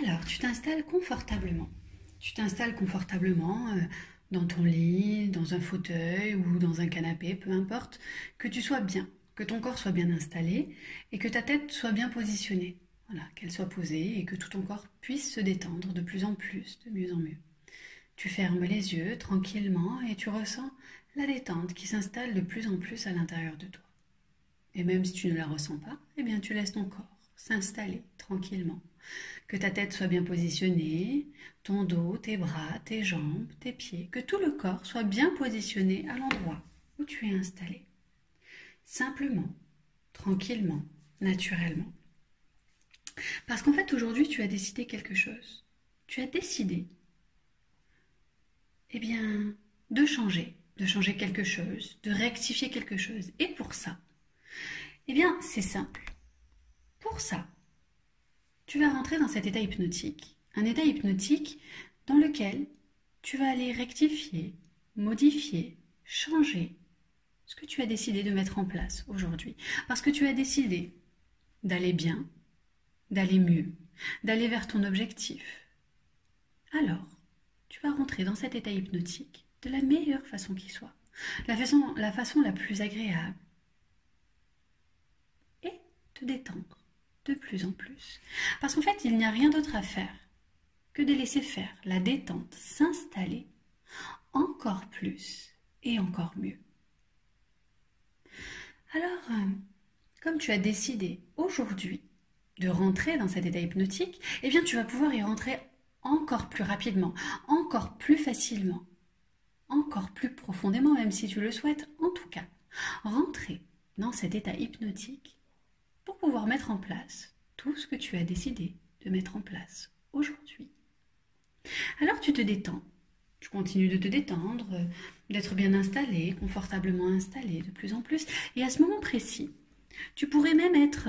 Alors, tu t'installes confortablement. Tu t'installes confortablement dans ton lit, dans un fauteuil ou dans un canapé, peu importe, que tu sois bien, que ton corps soit bien installé et que ta tête soit bien positionnée. Voilà, qu'elle soit posée et que tout ton corps puisse se détendre de plus en plus, de mieux en mieux. Tu fermes les yeux tranquillement et tu ressens la détente qui s'installe de plus en plus à l'intérieur de toi. Et même si tu ne la ressens pas, eh bien tu laisses ton corps s'installer tranquillement. Que ta tête soit bien positionnée, ton dos, tes bras, tes jambes, tes pieds, que tout le corps soit bien positionné à l'endroit où tu es installé. Simplement, tranquillement, naturellement. Parce qu'en fait, aujourd'hui, tu as décidé quelque chose. Tu as décidé, eh bien, de changer quelque chose, de rectifier quelque chose. Et pour ça, eh bien, c'est simple. Pour ça, tu vas rentrer dans cet état hypnotique. Un état hypnotique dans lequel tu vas aller rectifier, modifier, changer ce que tu as décidé de mettre en place aujourd'hui. Parce que tu as décidé d'aller bien, d'aller mieux, d'aller vers ton objectif. Alors, tu vas rentrer dans cet état hypnotique de la meilleure façon qui soit. La façon la plus agréable. Et te détendre de plus en plus. Parce qu'en fait, il n'y a rien d'autre à faire que de laisser faire la détente s'installer encore plus et encore mieux. Alors, comme tu as décidé aujourd'hui de rentrer dans cet état hypnotique, eh bien tu vas pouvoir y rentrer encore plus rapidement, encore plus facilement, encore plus profondément, même si tu le souhaites, en tout cas. Rentrer dans cet état hypnotique pour pouvoir mettre en place tout ce que tu as décidé de mettre en place aujourd'hui. Alors tu te détends, tu continues de te détendre, d'être bien installé, confortablement installé de plus en plus. Et à ce moment précis, tu pourrais même être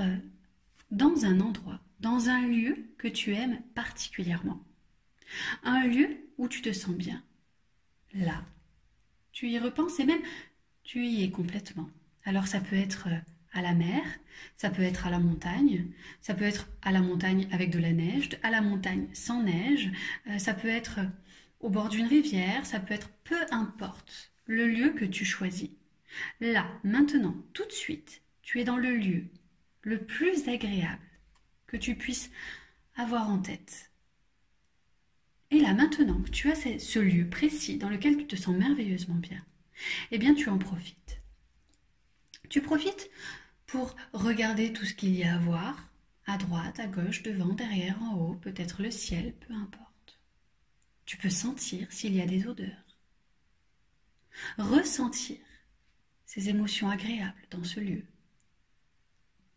dans un endroit, dans un lieu que tu aimes particulièrement. Un lieu où tu te sens bien. Là, tu y repenses et même tu y es complètement. Alors ça peut être à la mer, ça peut être à la montagne, ça peut être à la montagne avec de la neige, à la montagne sans neige, ça peut être au bord d'une rivière, ça peut être peu importe le lieu que tu choisis. Là, maintenant, tout de suite, tu es dans le lieu le plus agréable que tu puisses avoir en tête. Et là, maintenant que tu as ce lieu précis dans lequel tu te sens merveilleusement bien, eh bien tu en profites. Tu profites pour regarder tout ce qu'il y a à voir, à droite, à gauche, devant, derrière, en haut, peut-être le ciel, peu importe. Tu peux sentir s'il y a des odeurs. Ressentir ces émotions agréables dans ce lieu.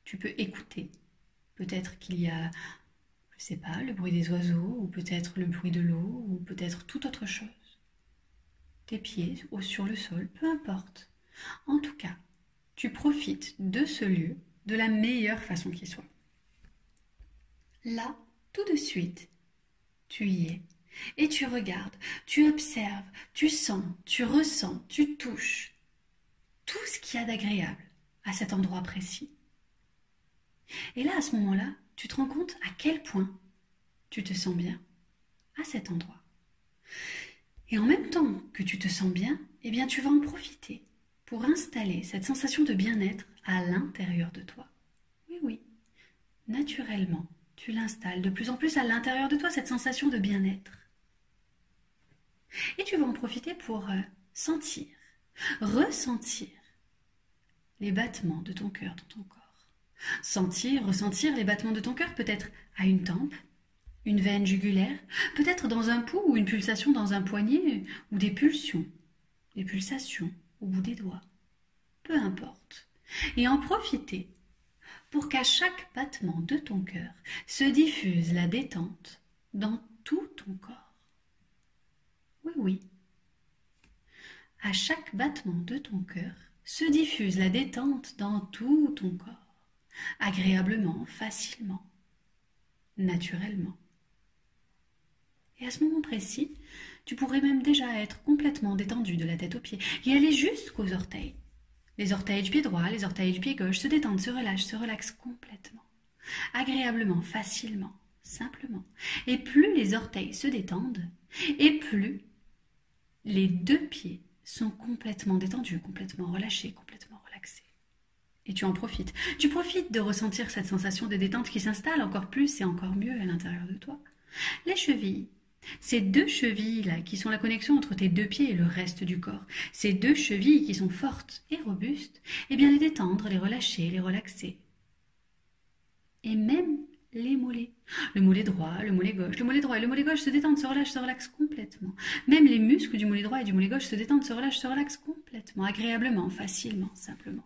Tu peux écouter. Peut-être qu'il y a, je ne sais pas, le bruit des oiseaux, ou peut-être le bruit de l'eau, ou peut-être toute autre chose. Tes pieds ou sur le sol, peu importe. En tout cas, tu profites de ce lieu de la meilleure façon qui soit. Là, tout de suite, tu y es. Et tu regardes, tu observes, tu sens, tu ressens, tu touches tout ce qu'il y a d'agréable à cet endroit précis. Et là, à ce moment-là, tu te rends compte à quel point tu te sens bien à cet endroit. Et en même temps que tu te sens bien, eh bien tu vas en profiter pour installer cette sensation de bien-être à l'intérieur de toi. Oui, oui, naturellement, tu l'installes de plus en plus à l'intérieur de toi, cette sensation de bien-être. Et tu vas en profiter pour sentir, ressentir les battements de ton cœur dans ton corps. Sentir, ressentir les battements de ton cœur, peut-être à une tempe, une veine jugulaire, peut-être dans un pouls ou une pulsation dans un poignet, ou des pulsations au bout des doigts. Peu importe. Et en profiter pour qu'à chaque battement de ton cœur se diffuse la détente dans tout ton corps. Oui, oui. À chaque battement de ton cœur se diffuse la détente dans tout ton corps. Agréablement, facilement, naturellement. Et à ce moment précis, tu pourrais même déjà être complètement détendu de la tête aux pieds et aller jusqu'aux orteils. Les orteils du pied droit, les orteils du pied gauche se détendent, se relaxent complètement. Agréablement, facilement, simplement. Et plus les orteils se détendent, et plus les deux pieds sont complètement détendus, complètement relâchés, complètement relaxés. Et tu en profites. Tu profites de ressentir cette sensation de détente qui s'installe encore plus et encore mieux à l'intérieur de toi. Les chevilles, ces deux chevilles-là qui sont la connexion entre tes deux pieds et le reste du corps, ces deux chevilles qui sont fortes et robustes, eh bien les détendre, les relâcher, les relaxer. Et même les mollets. Le mollet droit, le mollet gauche. Le mollet droit et le mollet gauche se détendent, se relâchent, se relaxent complètement. Même les muscles du mollet droit et du mollet gauche se détendent, se relâchent, se relaxent complètement, agréablement, facilement, simplement.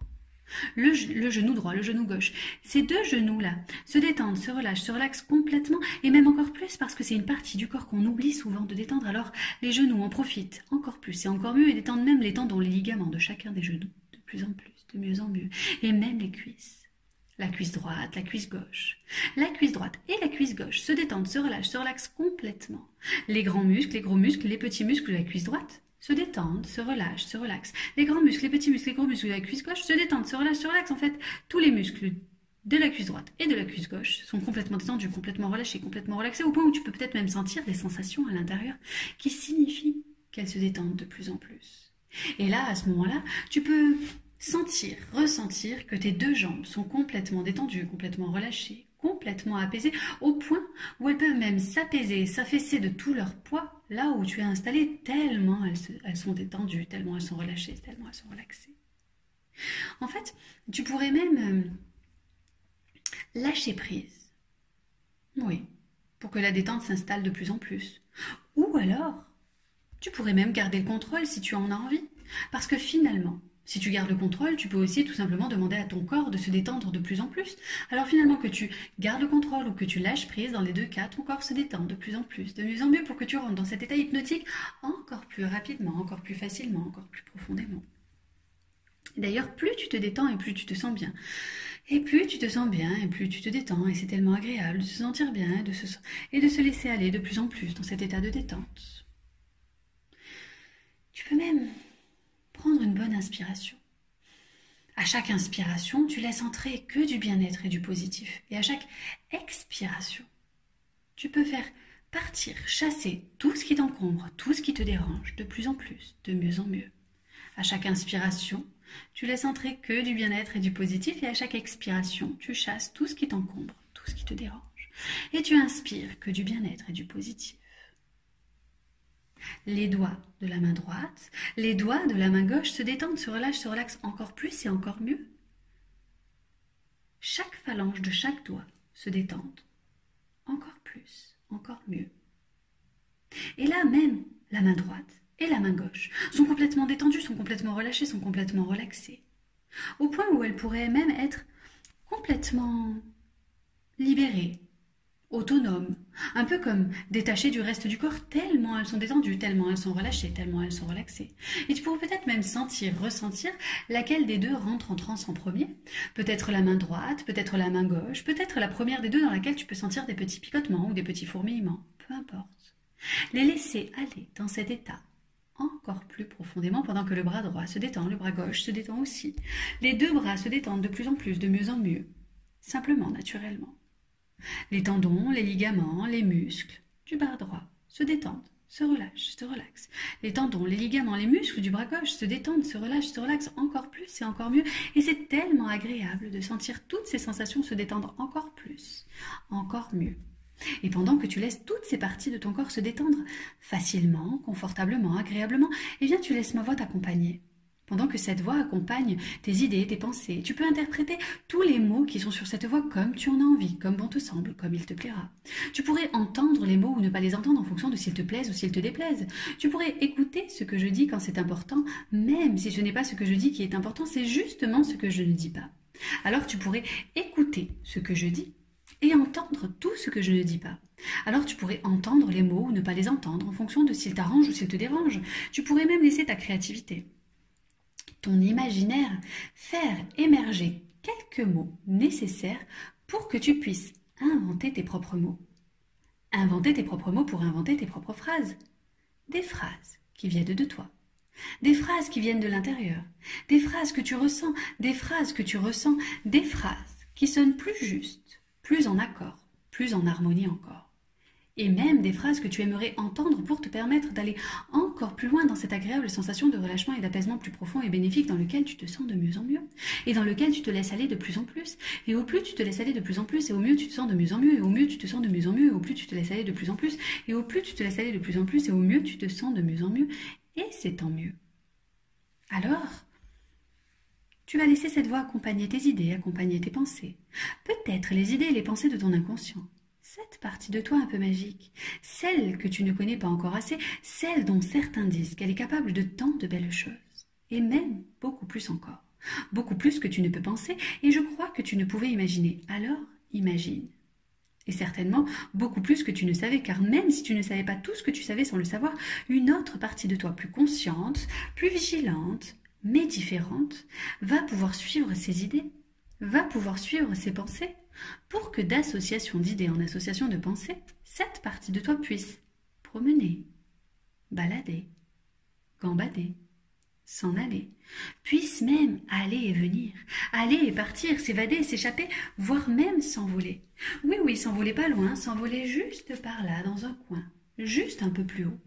Le genou droit, le genou gauche. Ces deux genoux-là se détendent, se relaxent complètement et même encore plus parce que c'est une partie du corps qu'on oublie souvent de détendre. Alors les genoux en profitent encore plus et encore mieux et détendent même les tendons, les ligaments de chacun des genoux de plus en plus, de mieux en mieux. Et même les cuisses. La cuisse droite, la cuisse gauche. La cuisse droite et la cuisse gauche se détendent, se relaxent complètement. Les grands muscles, les gros muscles, les petits muscles de la cuisse droite se détendent, se relaxent. Les grands muscles, les petits muscles, les gros muscles de la cuisse gauche se détendent, se relaxent. En fait, tous les muscles de la cuisse droite et de la cuisse gauche sont complètement détendus, complètement relâchés, complètement relaxés, au point où tu peux peut-être même sentir des sensations à l'intérieur qui signifient qu'elles se détendent de plus en plus. Et là, à ce moment-là, tu peux ressentir que tes deux jambes sont complètement détendues, complètement relâchées, complètement apaisées, au point où elles peuvent même s'apaiser, s'affaisser de tout leur poids, là où tu es installé, tellement elles sont détendues, tellement elles sont relâchées, tellement elles sont relaxées. En fait, tu pourrais même lâcher prise. Oui, pour que la détente s'installe de plus en plus. Ou alors, tu pourrais même garder le contrôle si tu en as envie. Parce que finalement, si tu gardes le contrôle, tu peux aussi tout simplement demander à ton corps de se détendre de plus en plus. Alors finalement, que tu gardes le contrôle ou que tu lâches prise, dans les deux cas, ton corps se détend de plus en plus, de mieux en mieux pour que tu rentres dans cet état hypnotique encore plus rapidement, encore plus facilement, encore plus profondément. D'ailleurs, plus tu te détends et plus tu te sens bien. Et plus tu te sens bien et plus tu te détends. Et c'est tellement agréable de se sentir bien et de se laisser aller de plus en plus dans cet état de détente. Tu peux même prendre une bonne inspiration. À chaque inspiration, tu laisses entrer que du bien-être et du positif. Et à chaque expiration, tu peux faire partir, chasser tout ce qui t'encombre, tout ce qui te dérange, de plus en plus, de mieux en mieux. À chaque inspiration, tu laisses entrer que du bien-être et du positif. Et à chaque expiration, tu chasses tout ce qui t'encombre, tout ce qui te dérange. Et tu inspires que du bien-être et du positif. Les doigts de la main droite, les doigts de la main gauche se détendent, se relaxent encore plus et encore mieux. Chaque phalange de chaque doigt se détend encore plus, encore mieux. Et là même, la main droite et la main gauche sont complètement détendues, sont complètement relâchées, sont complètement relaxées. Au point où elles pourraient même être complètement libérées, autonomes, un peu comme détachées du reste du corps, tellement elles sont détendues, tellement elles sont relâchées, tellement elles sont relaxées. Et tu pourrais peut-être même ressentir laquelle des deux rentre en transe en premier. Peut-être la main droite, peut-être la main gauche, peut-être la première des deux dans laquelle tu peux sentir des petits picotements ou des petits fourmillements, peu importe. Les laisser aller dans cet état encore plus profondément pendant que le bras droit se détend, le bras gauche se détend aussi. Les deux bras se détendent de plus en plus, de mieux en mieux, simplement, naturellement. Les tendons, les ligaments, les muscles du bras droit se détendent, se relaxent. Les tendons, les ligaments, les muscles du bras gauche se détendent, se relaxent encore plus et encore mieux. Et c'est tellement agréable de sentir toutes ces sensations se détendre encore plus, encore mieux. Et pendant que tu laisses toutes ces parties de ton corps se détendre facilement, confortablement, agréablement, eh bien tu laisses ma voix t'accompagner. Pendant que cette voix accompagne tes idées, tes pensées, tu peux interpréter tous les mots qui sont sur cette voix comme tu en as envie, comme bon te semble, comme il te plaira. Tu pourrais entendre les mots ou ne pas les entendre en fonction de s'ils te plaisent ou s'ils te déplaisent. Tu pourrais écouter ce que je dis quand c'est important, même si ce n'est pas ce que je dis qui est important, c'est justement ce que je ne dis pas. Alors tu pourrais écouter ce que je dis et entendre tout ce que je ne dis pas. Alors tu pourrais entendre les mots ou ne pas les entendre en fonction de s'ils t'arrangent ou s'ils te dérangent. Tu pourrais même laisser ta créativité, ton imaginaire, faire émerger quelques mots nécessaires pour que tu puisses inventer tes propres mots. Inventer tes propres mots pour inventer tes propres phrases. Des phrases qui viennent de toi. Des phrases qui viennent de l'intérieur. Des phrases que tu ressens. Des phrases que tu ressens. Des phrases qui sonnent plus justes, plus en accord, plus en harmonie encore. Et même des phrases que tu aimerais entendre pour te permettre d'aller encore plus loin dans cette agréable sensation de relâchement et d'apaisement plus profond et bénéfique dans lequel tu te sens de mieux en mieux, et dans lequel tu te laisses aller de plus en plus, et au plus tu te laisses aller de plus en plus, et au mieux tu te sens de mieux en mieux, et au mieux tu te sens de mieux en mieux, et au plus tu te laisses aller de plus en plus, et au plus tu te laisses aller de plus en plus, et au mieux tu te sens de mieux en mieux, et c'est tant mieux. Alors, tu vas laisser cette voix accompagner tes idées, accompagner tes pensées, peut-être les idées et les pensées de ton inconscient. Cette partie de toi un peu magique, celle que tu ne connais pas encore assez, celle dont certains disent qu'elle est capable de tant de belles choses, et même beaucoup plus encore, beaucoup plus que tu ne peux penser, et je crois que tu ne pouvais imaginer, alors imagine. Et certainement beaucoup plus que tu ne savais, car même si tu ne savais pas tout ce que tu savais sans le savoir, une autre partie de toi plus consciente, plus vigilante, mais différente, va pouvoir suivre ses idées, va pouvoir suivre ses pensées, pour que d'association d'idées en association de pensées, cette partie de toi puisse promener, balader, gambader, s'en aller, puisse même aller et venir, aller et partir, s'évader, s'échapper, voire même s'envoler. Oui, oui, s'envoler pas loin, s'envoler juste par là, dans un coin, juste un peu plus haut.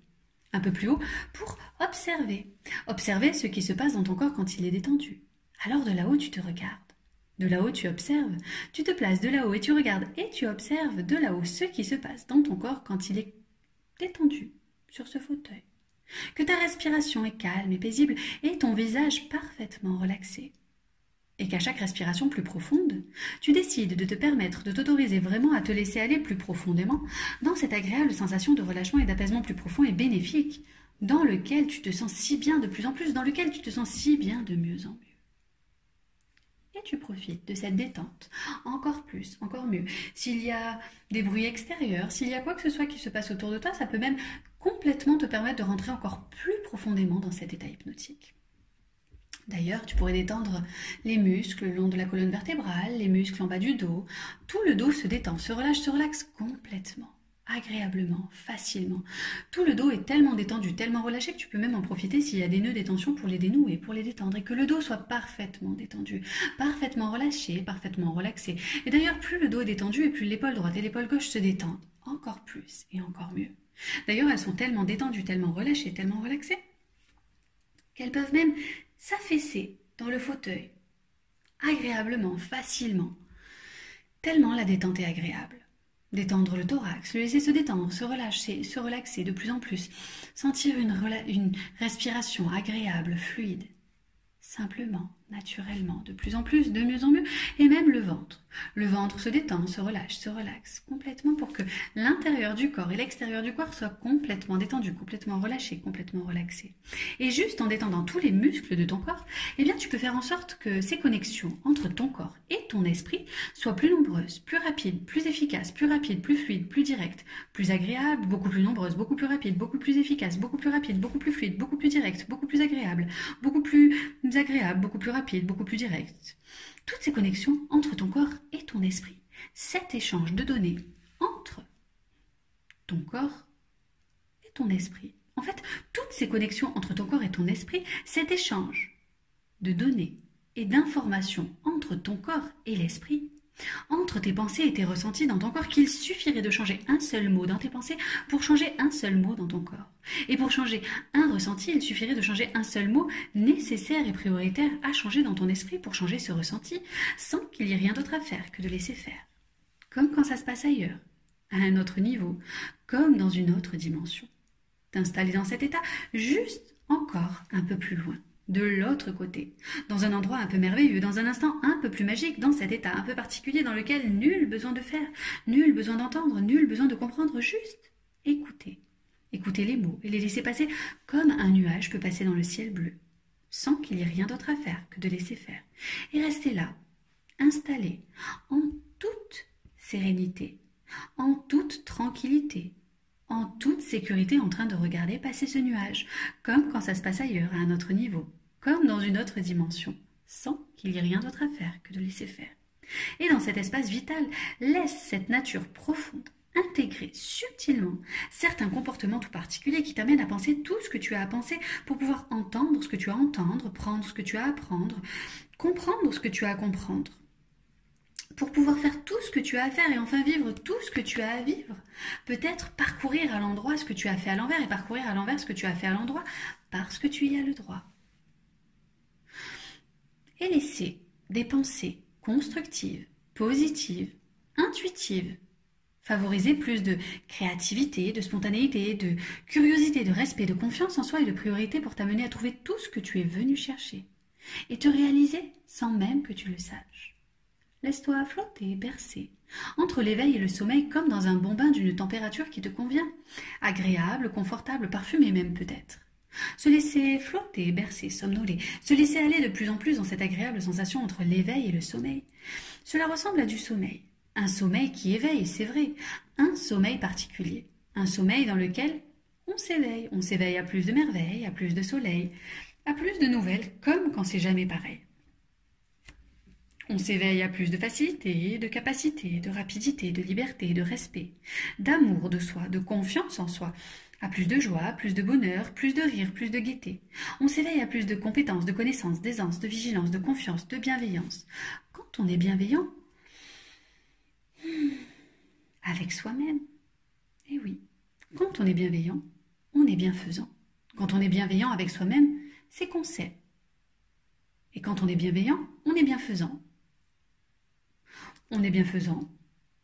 Un peu plus haut pour observer. Observer ce qui se passe dans ton corps quand il est détendu. Alors de là-haut, tu te regardes. De là-haut, tu observes, tu te places de là-haut et tu regardes et tu observes de là-haut ce qui se passe dans ton corps quand il est détendu sur ce fauteuil. Que ta respiration est calme et paisible et ton visage parfaitement relaxé. Et qu'à chaque respiration plus profonde, tu décides de te permettre de t'autoriser vraiment à te laisser aller plus profondément dans cette agréable sensation de relâchement et d'apaisement plus profond et bénéfique dans lequel tu te sens si bien de plus en plus, dans lequel tu te sens si bien de mieux en mieux. Et tu profites de cette détente, encore plus, encore mieux. S'il y a des bruits extérieurs, s'il y a quoi que ce soit qui se passe autour de toi, ça peut même complètement te permettre de rentrer encore plus profondément dans cet état hypnotique. D'ailleurs, tu pourrais détendre les muscles le long de la colonne vertébrale, les muscles en bas du dos. Tout le dos se détend, se relâche, se relaxe complètement, agréablement, facilement. Tout le dos est tellement détendu, tellement relâché que tu peux même en profiter s'il y a des nœuds des tensions pour les dénouer, pour les détendre, et que le dos soit parfaitement détendu, parfaitement relâché, parfaitement relaxé. Et d'ailleurs, plus le dos est détendu et plus l'épaule droite et l'épaule gauche se détendent, encore plus et encore mieux. D'ailleurs, elles sont tellement détendues, tellement relâchées, tellement relaxées, qu'elles peuvent même s'affaisser dans le fauteuil, agréablement, facilement, tellement la détente est agréable. Détendre le thorax, le laisser se détendre, se relaxer de plus en plus, sentir une respiration agréable, fluide, simplement, naturellement, de plus en plus, de mieux en mieux, et même le ventre. Le ventre se détend, se relâche, se relaxe complètement pour que l'intérieur du corps et l'extérieur du corps soient complètement détendus, complètement relâchés, complètement relaxés. Et juste en détendant tous les muscles de ton corps, eh bien tu peux faire en sorte que ces connexions entre ton corps et ton esprit soient plus nombreuses, plus rapides, plus efficaces, plus rapides, plus fluides, plus directes, plus agréables, beaucoup plus nombreuses, beaucoup plus rapides, beaucoup plus efficaces, beaucoup plus rapides, beaucoup plus fluides, beaucoup plus directes, beaucoup plus agréables, beaucoup plus agréables, beaucoup plus rapides, beaucoup plus directes. Toutes ces connexions entre ton corps et ton esprit, cet échange de données entre ton corps et ton esprit. En fait, toutes ces connexions entre ton corps et ton esprit, cet échange de données et d'informations entre ton corps et l'esprit, entre tes pensées et tes ressentis dans ton corps, qu'il suffirait de changer un seul mot dans tes pensées pour changer un seul mot dans ton corps. Et pour changer un ressenti, il suffirait de changer un seul mot nécessaire et prioritaire à changer dans ton esprit pour changer ce ressenti, sans qu'il y ait rien d'autre à faire que de laisser faire. Comme quand ça se passe ailleurs, à un autre niveau, comme dans une autre dimension. T'installer dans cet état juste encore un peu plus loin. De l'autre côté, dans un endroit un peu merveilleux, dans un instant un peu plus magique, dans cet état un peu particulier dans lequel nul besoin de faire, nul besoin d'entendre, nul besoin de comprendre, juste écouter. Écouter les mots et les laisser passer comme un nuage peut passer dans le ciel bleu, sans qu'il y ait rien d'autre à faire que de laisser faire. Et rester là, installé, en toute sérénité, en toute tranquillité, en toute sécurité en train de regarder passer ce nuage, comme quand ça se passe ailleurs, à un autre niveau, comme dans une autre dimension, sans qu'il y ait rien d'autre à faire que de laisser faire. Et dans cet espace vital, laisse cette nature profonde intégrer subtilement certains comportements tout particuliers qui t'amènent à penser tout ce que tu as à penser pour pouvoir entendre ce que tu as à entendre, prendre ce que tu as à prendre, comprendre ce que tu as à comprendre. pour pouvoir faire tout ce que tu as à faire et enfin vivre tout ce que tu as à vivre. Peut-être parcourir à l'endroit ce que tu as fait à l'envers et parcourir à l'envers ce que tu as fait à l'endroit parce que tu y as le droit. Et laisser des pensées constructives, positives, intuitives, favoriser plus de créativité, de spontanéité, de curiosité, de respect, de confiance en soi et de priorité pour t'amener à trouver tout ce que tu es venu chercher et te réaliser sans même que tu le saches. Laisse-toi flotter, bercer, entre l'éveil et le sommeil comme dans un bon bain d'une température qui te convient, agréable, confortable, parfumée même peut-être. Se laisser flotter, bercer, somnoler, se laisser aller de plus en plus dans cette agréable sensation entre l'éveil et le sommeil. Cela ressemble à du sommeil. Un sommeil qui éveille, c'est vrai, un sommeil particulier, un sommeil dans lequel on s'éveille à plus de merveilles, à plus de soleil, à plus de nouvelles, comme quand c'est jamais pareil. On s'éveille à plus de facilité, de capacité, de rapidité, de liberté, de respect, d'amour de soi, de confiance en soi, à plus de joie, plus de bonheur, plus de rire, plus de gaieté. On s'éveille à plus de compétences, de connaissances, d'aisance, de vigilance, de confiance, de bienveillance. Quand on est bienveillant, avec soi-même, eh oui, quand on est bienveillant, on est bienfaisant. Quand on est bienveillant avec soi-même, c'est qu'on sait. Et quand on est bienveillant, on est bienfaisant. On est bienfaisant,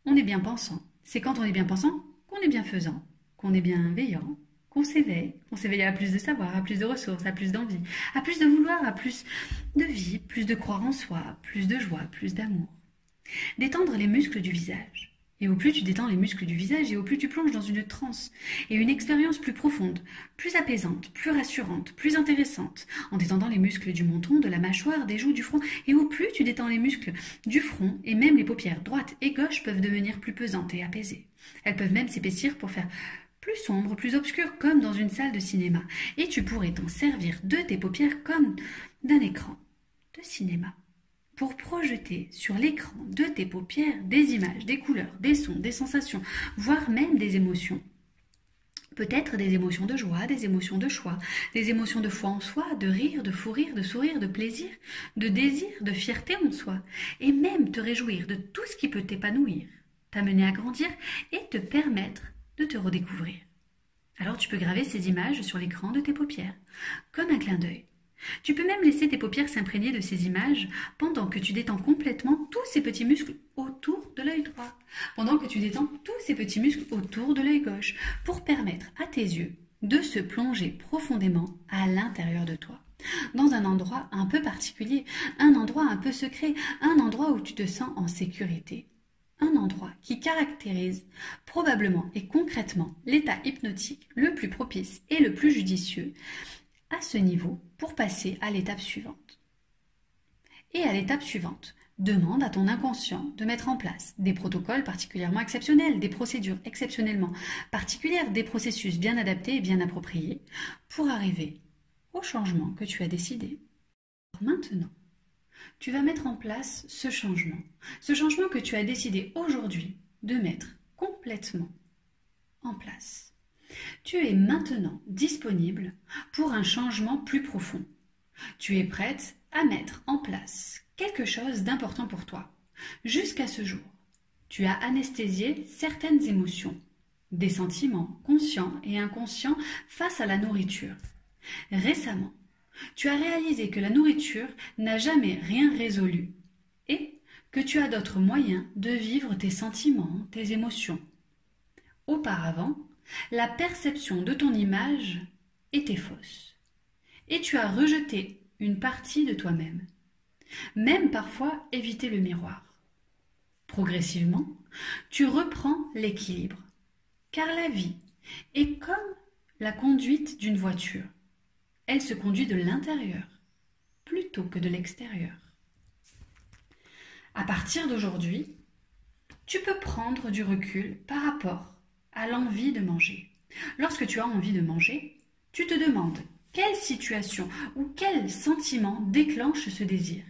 on est bien pensant. C'est quand on est bien pensant qu'on est bienfaisant, qu'on est bienveillant, qu'on s'éveille à plus de savoir, à plus de ressources, à plus d'envie, à plus de vouloir, à plus de vie, plus de croire en soi, plus de joie, plus d'amour. Détendre les muscles du visage. Et au plus tu détends les muscles du visage, et au plus tu plonges dans une transe et une expérience plus profonde, plus apaisante, plus rassurante, plus intéressante, en détendant les muscles du menton, de la mâchoire, des joues, du front, et au plus tu détends les muscles du front, et même les paupières droite et gauche peuvent devenir plus pesantes et apaisées. Elles peuvent même s'épaissir pour faire plus sombre, plus obscur, comme dans une salle de cinéma, et tu pourrais t'en servir de tes paupières comme d'un écran de cinéma, pour projeter sur l'écran de tes paupières des images, des couleurs, des sons, des sensations, voire même des émotions. Peut-être des émotions de joie, des émotions de choix, des émotions de foi en soi, de rire, de fou rire, de sourire, de plaisir, de désir, de fierté en soi, et même te réjouir de tout ce qui peut t'épanouir, t'amener à grandir et te permettre de te redécouvrir. Alors tu peux graver ces images sur l'écran de tes paupières, comme un clin d'œil. Tu peux même laisser tes paupières s'imprégner de ces images pendant que tu détends complètement tous ces petits muscles autour de l'œil droit, pendant que tu détends tous ces petits muscles autour de l'œil gauche, pour permettre à tes yeux de se plonger profondément à l'intérieur de toi, dans un endroit un peu particulier, un endroit un peu secret, un endroit où tu te sens en sécurité. Un endroit qui caractérise probablement et concrètement l'état hypnotique le plus propice et le plus judicieux à ce niveau pour passer à l'étape suivante. Et à l'étape suivante, demande à ton inconscient de mettre en place des protocoles particulièrement exceptionnels, des procédures exceptionnellement particulières, des processus bien adaptés et bien appropriés pour arriver au changement que tu as décidé. Maintenant, tu vas mettre en place ce changement que tu as décidé aujourd'hui de mettre complètement en place. Tu es maintenant disponible pour un changement plus profond. Tu es prête à mettre en place quelque chose d'important pour toi. Jusqu'à ce jour, tu as anesthésié certaines émotions, des sentiments conscients et inconscients face à la nourriture. Récemment, tu as réalisé que la nourriture n'a jamais rien résolu et que tu as d'autres moyens de vivre tes sentiments, tes émotions. Auparavant, la perception de ton image était fausse et tu as rejeté une partie de toi-même, même parfois éviter le miroir. Progressivement, tu reprends l'équilibre, car la vie est comme la conduite d'une voiture. Elle se conduit de l'intérieur plutôt que de l'extérieur. À partir d'aujourd'hui, tu peux prendre du recul par rapport à l'envie de manger. Lorsque tu as envie de manger, tu te demandes quelle situation ou quel sentiment déclenche ce désir.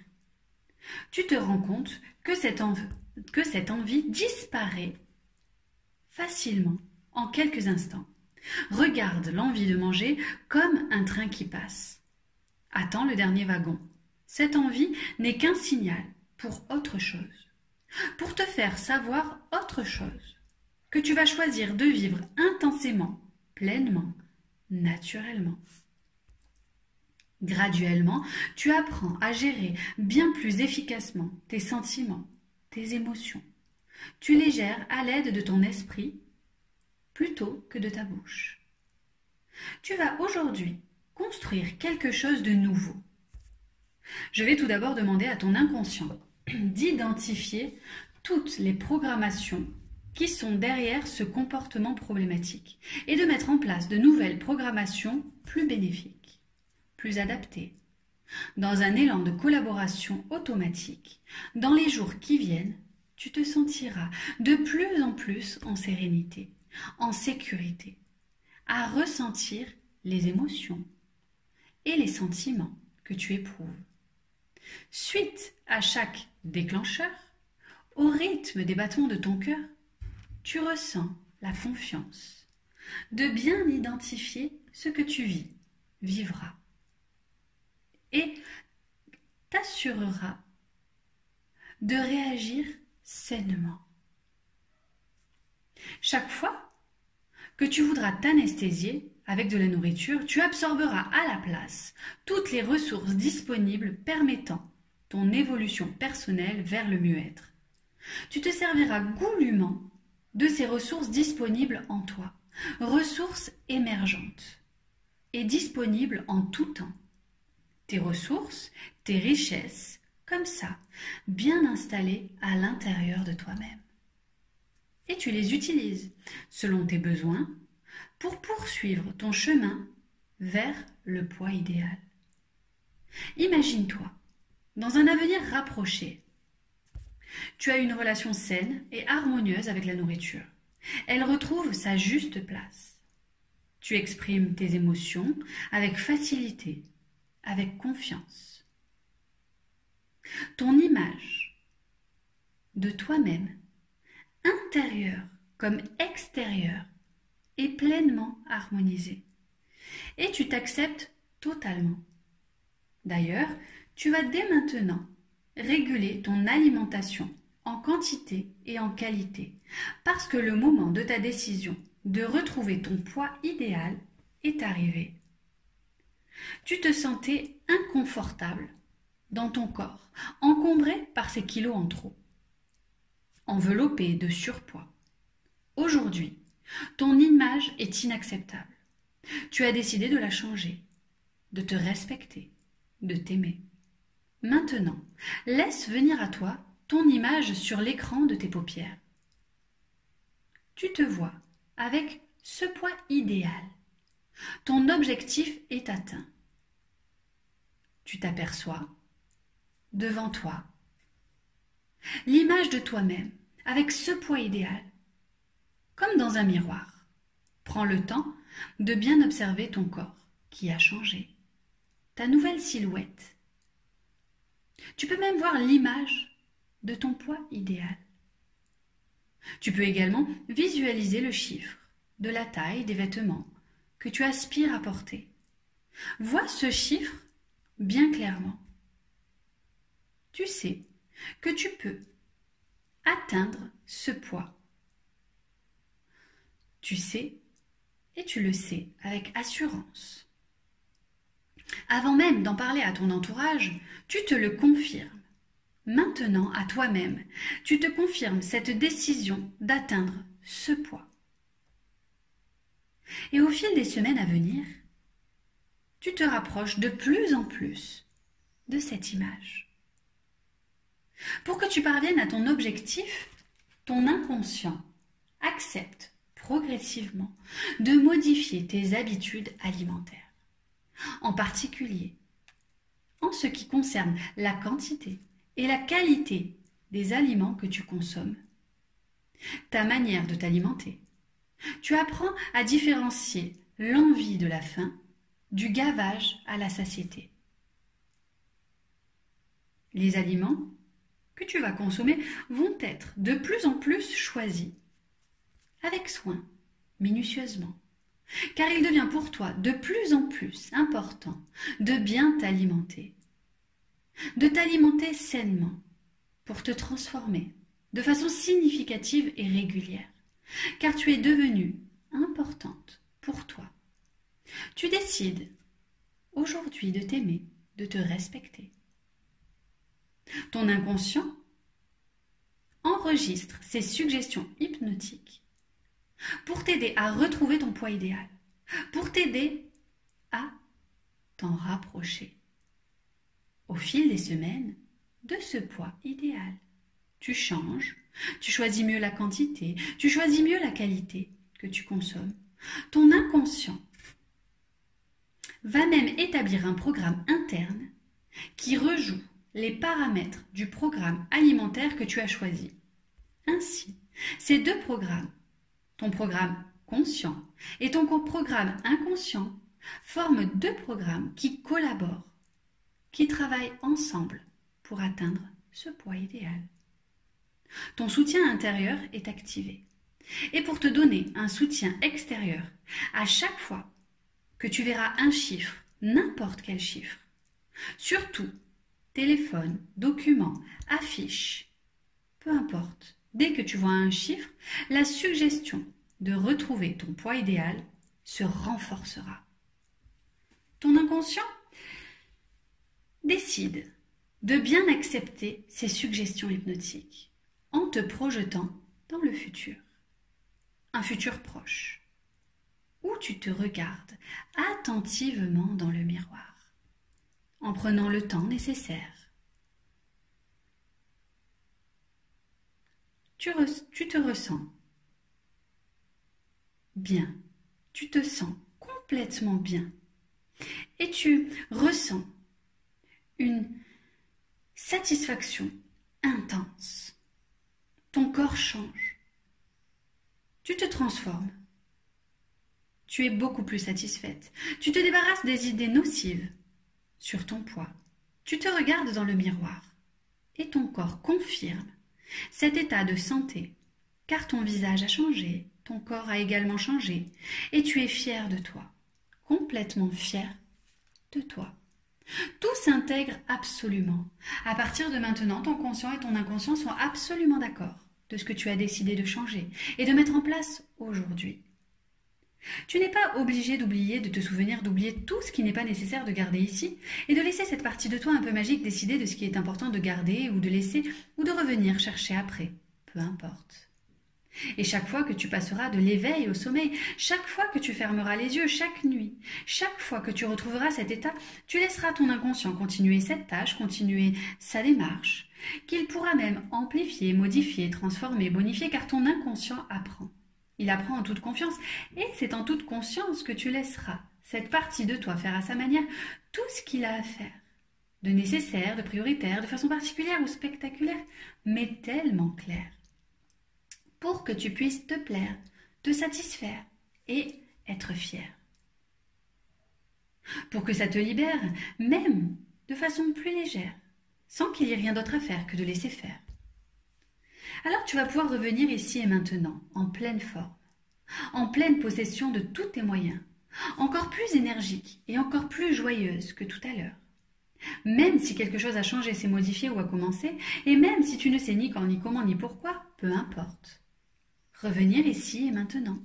Tu te rends compte que cette envie disparaît facilement en quelques instants. Regarde l'envie de manger comme un train qui passe. Attends le dernier wagon. Cette envie n'est qu'un signal pour autre chose. pour te faire savoir autre chose, que tu vas choisir de vivre intensément, pleinement, naturellement. Graduellement, tu apprends à gérer bien plus efficacement tes sentiments, tes émotions. Tu les gères à l'aide de ton esprit plutôt que de ta bouche. Tu vas aujourd'hui construire quelque chose de nouveau. Je vais tout d'abord demander à ton inconscient d'identifier toutes les programmations qui sont derrière ce comportement problématique et de mettre en place de nouvelles programmations plus bénéfiques, plus adaptées. Dans un élan de collaboration automatique, dans les jours qui viennent, tu te sentiras de plus en plus en sérénité, en sécurité, à ressentir les émotions et les sentiments que tu éprouves. Suite à chaque déclencheur, au rythme des battements de ton cœur, tu ressens la confiance de bien identifier ce que tu vivras, et t'assureras de réagir sainement. Chaque fois que tu voudras t'anesthésier avec de la nourriture, tu absorberas à la place toutes les ressources disponibles permettant ton évolution personnelle vers le mieux-être. Tu te serviras goulûment de ces ressources disponibles en toi, ressources émergentes et disponibles en tout temps. Tes ressources, tes richesses, comme ça, bien installées à l'intérieur de toi-même. Et tu les utilises selon tes besoins pour poursuivre ton chemin vers le poids idéal. Imagine-toi, dans un avenir rapproché, tu as une relation saine et harmonieuse avec la nourriture. Elle retrouve sa juste place. Tu exprimes tes émotions avec facilité, avec confiance. Ton image de toi-même, intérieure comme extérieure, est pleinement harmonisée. Et tu t'acceptes totalement. D'ailleurs, tu vas dès maintenant réguler ton alimentation en quantité et en qualité, parce que le moment de ta décision de retrouver ton poids idéal est arrivé. Tu te sentais inconfortable dans ton corps, encombré par ces kilos en trop, enveloppé de surpoids. Aujourd'hui, ton image est inacceptable. Tu as décidé de la changer, de te respecter, de t'aimer. Maintenant, laisse venir à toi ton image sur l'écran de tes paupières. Tu te vois avec ce poids idéal. Ton objectif est atteint. Tu t'aperçois devant toi l'image de toi-même avec ce poids idéal, comme dans un miroir. Prends le temps de bien observer ton corps qui a changé, ta nouvelle silhouette. Tu peux même voir l'image de ton poids idéal. Tu peux également visualiser le chiffre de la taille des vêtements que tu aspires à porter. Vois ce chiffre bien clairement. Tu sais que tu peux atteindre ce poids. Tu sais et tu le sais avec assurance. Avant même d'en parler à ton entourage, tu te le confirmes. Maintenant, à toi-même, tu te confirmes cette décision d'atteindre ce poids. Et au fil des semaines à venir, tu te rapproches de plus en plus de cette image. Pour que tu parviennes à ton objectif, ton inconscient accepte progressivement de modifier tes habitudes alimentaires. En particulier, en ce qui concerne la quantité et la qualité des aliments que tu consommes, ta manière de t'alimenter. Tu apprends à différencier l'envie de la faim du gavage à la satiété. Les aliments que tu vas consommer vont être de plus en plus choisis, avec soin, minutieusement, car il devient pour toi de plus en plus important de bien t'alimenter, de t'alimenter sainement pour te transformer de façon significative et régulière, car tu es devenue importante pour toi. Tu décides aujourd'hui de t'aimer, de te respecter. Ton inconscient enregistre ces suggestions hypnotiques pour t'aider à retrouver ton poids idéal, pour t'aider à t'en rapprocher au fil des semaines de ce poids idéal. Tu changes, tu choisis mieux la quantité, tu choisis mieux la qualité que tu consommes. Ton inconscient va même établir un programme interne qui rejoue les paramètres du programme alimentaire que tu as choisi. Ainsi, ces deux programmes, ton programme conscient et ton programme inconscient, forment deux programmes qui collaborent, qui travaillent ensemble pour atteindre ce poids idéal. Ton soutien intérieur est activé. Et pour te donner un soutien extérieur, à chaque fois que tu verras un chiffre, n'importe quel chiffre, surtout téléphone, document, affiche, peu importe, dès que tu vois un chiffre, la suggestion de retrouver ton poids idéal se renforcera. Ton inconscient décide de bien accepter ces suggestions hypnotiques en te projetant dans le futur, un futur proche, où tu te regardes attentivement dans le miroir, en prenant le temps nécessaire. Tu te ressens bien, tu te sens complètement bien et tu ressens une satisfaction intense. Ton corps change. Tu te transformes. Tu es beaucoup plus satisfaite. Tu te débarrasses des idées nocives sur ton poids. Tu te regardes dans le miroir et ton corps confirme cet état de santé, car ton visage a changé, ton corps a également changé et tu es fier de toi, complètement fier de toi. Tout s'intègre absolument. À partir de maintenant, ton conscient et ton inconscient sont absolument d'accord de ce que tu as décidé de changer et de mettre en place aujourd'hui. Tu n'es pas obligé d'oublier, de te souvenir d'oublier tout ce qui n'est pas nécessaire de garder ici et de laisser cette partie de toi un peu magique décider de ce qui est important de garder ou de laisser ou de revenir chercher après. Peu importe. Et chaque fois que tu passeras de l'éveil au sommeil, chaque fois que tu fermeras les yeux, chaque nuit, chaque fois que tu retrouveras cet état, tu laisseras ton inconscient continuer cette tâche, continuer sa démarche, qu'il pourra même amplifier, modifier, transformer, bonifier, car ton inconscient apprend. Il apprend en toute confiance et c'est en toute conscience que tu laisseras cette partie de toi faire à sa manière tout ce qu'il a à faire, de nécessaire, de prioritaire, de façon particulière ou spectaculaire, mais tellement clair, pour que tu puisses te plaire, te satisfaire et être fier. Pour que ça te libère, même de façon plus légère, sans qu'il y ait rien d'autre à faire que de laisser faire. Alors tu vas pouvoir revenir ici et maintenant, en pleine forme, en pleine possession de tous tes moyens, encore plus énergique et encore plus joyeuse que tout à l'heure. Même si quelque chose a changé, s'est modifié ou a commencé, et même si tu ne sais ni quand, ni comment, ni pourquoi, peu importe. Revenir ici et maintenant.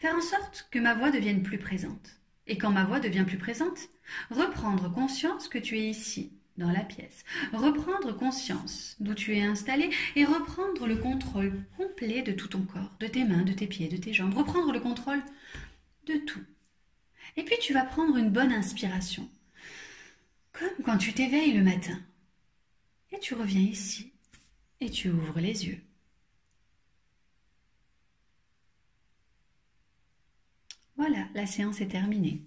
Faire en sorte que ma voix devienne plus présente. Et quand ma voix devient plus présente, reprendre conscience que tu es ici, dans la pièce. Reprendre conscience d'où tu es installé et reprendre le contrôle complet de tout ton corps, de tes mains, de tes pieds, de tes jambes. Reprendre le contrôle de tout. Et puis tu vas prendre une bonne inspiration, comme quand tu t'éveilles le matin. Et tu reviens ici et tu ouvres les yeux. Voilà, la séance est terminée.